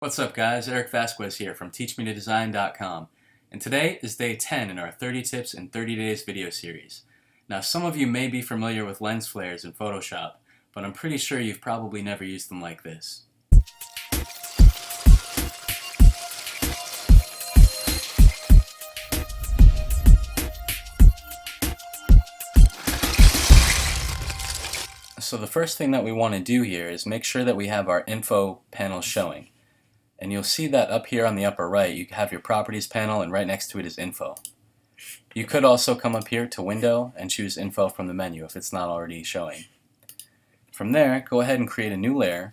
What's up guys, Eric Vasquez here from teachmetodesign.com, and today is day 10 in our 30 tips in 30 days video series. Now some of you may be familiar with lens flares in Photoshop, but I'm pretty sure you've probably never used them like this. So the first thing that we want to do here is make sure that we have our info panel showing. And you'll see that up here on the upper right, you have your properties panel, and right next to it is info. You could also come up here to window and choose info from the menu if it's not already showing. From there, go ahead and create a new layer.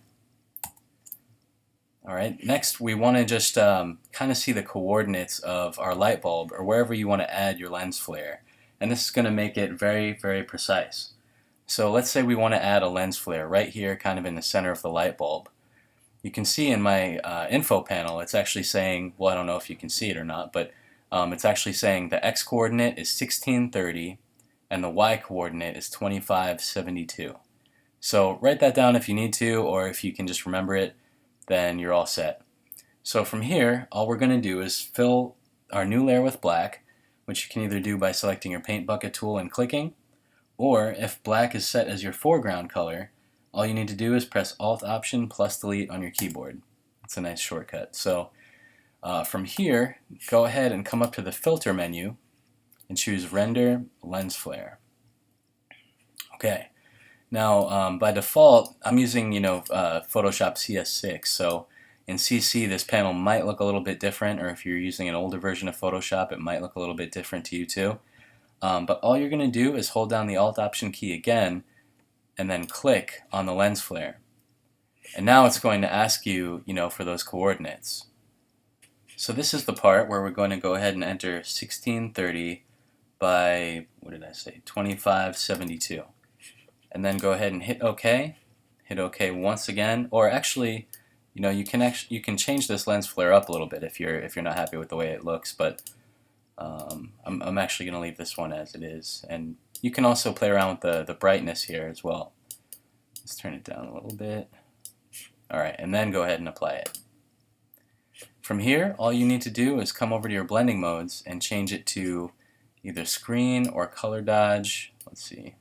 Alright, next we want to just kind of see the coordinates of our light bulb or wherever you want to add your lens flare. And this is going to make it very, very precise. So let's say we want to add a lens flare right here kind of in the center of the light bulb. You can see in my info panel it's actually saying, well, I don't know if you can see it or not, but it's actually saying the x coordinate is 1630 and the y coordinate is 2572. So write that down if you need to, or if you can just remember it, then you're all set. So from here, all we're going to do is fill our new layer with black, which you can either do by selecting your paint bucket tool and clicking, or if black is set as your foreground color, all you need to do is press Alt Option plus Delete on your keyboard. It's a nice shortcut. So from here, go ahead and come up to the Filter menu and choose Render Lens Flare. Okay. Now by default, I'm using Photoshop CS6. So in CC, this panel might look a little bit different, or if you're using an older version of Photoshop, it might look a little bit different to you too. But all you're going to do is hold down the Alt Option key again and then click on the lens flare. And now it's going to ask you, for those coordinates. So this is the part where we're going to go ahead and enter 1630 by, 2572. And then go ahead and hit OK. Hit OK once again, or actually, you can change this lens flare up a little bit if you're not happy with the way it looks, but I'm actually going to leave this one as it is. And you can also play around with the brightness here as well. Let's turn it down a little bit. Alright, and then go ahead and apply it. From here, all you need to do is come over to your blending modes and change it to either screen or color dodge. Let's see.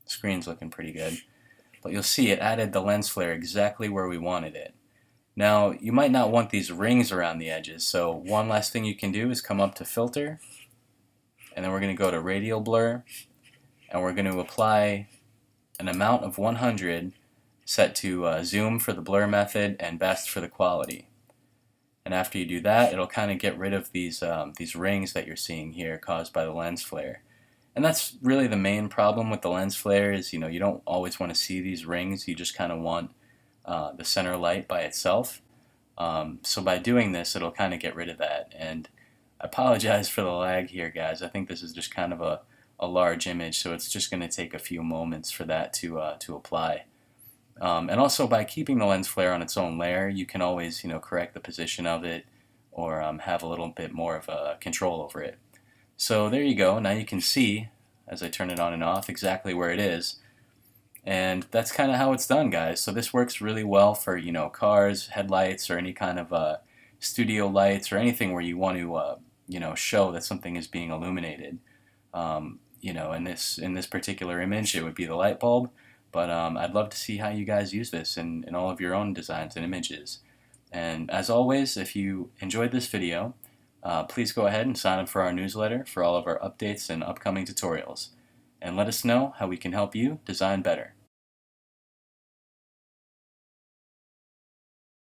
Screen's looking pretty good. But you'll see it added the lens flare exactly where we wanted it. Now, you might not want these rings around the edges, so one last thing you can do is come up to Filter, and then we're going to go to Radial Blur, and we're going to apply an amount of 100 set to Zoom for the blur method and Best for the quality. And after you do that, it'll kind of get rid of these rings that you're seeing here caused by the lens flare. And that's really the main problem with the lens flare is, you don't always want to see these rings, you just kind of want the center light by itself. So by doing this, it'll kind of get rid of that. And I apologize for the lag here, guys. I think this is just kind of a large image, so it's just going to take a few moments for that to apply. And also by keeping the lens flare on its own layer, you can always correct the position of it or have a little bit more of a control over it. So there you go. Now you can see, as I turn it on and off, exactly where it is. And that's kind of how it's done, guys. So this works really well for cars, headlights, or any kind of studio lights, or anything where you want to show that something is being illuminated. In this particular image, it would be the light bulb. But I'd love to see how you guys use this in all of your own designs and images. And as always, if you enjoyed this video, please go ahead and sign up for our newsletter for all of our updates and upcoming tutorials. And let us know how we can help you design better.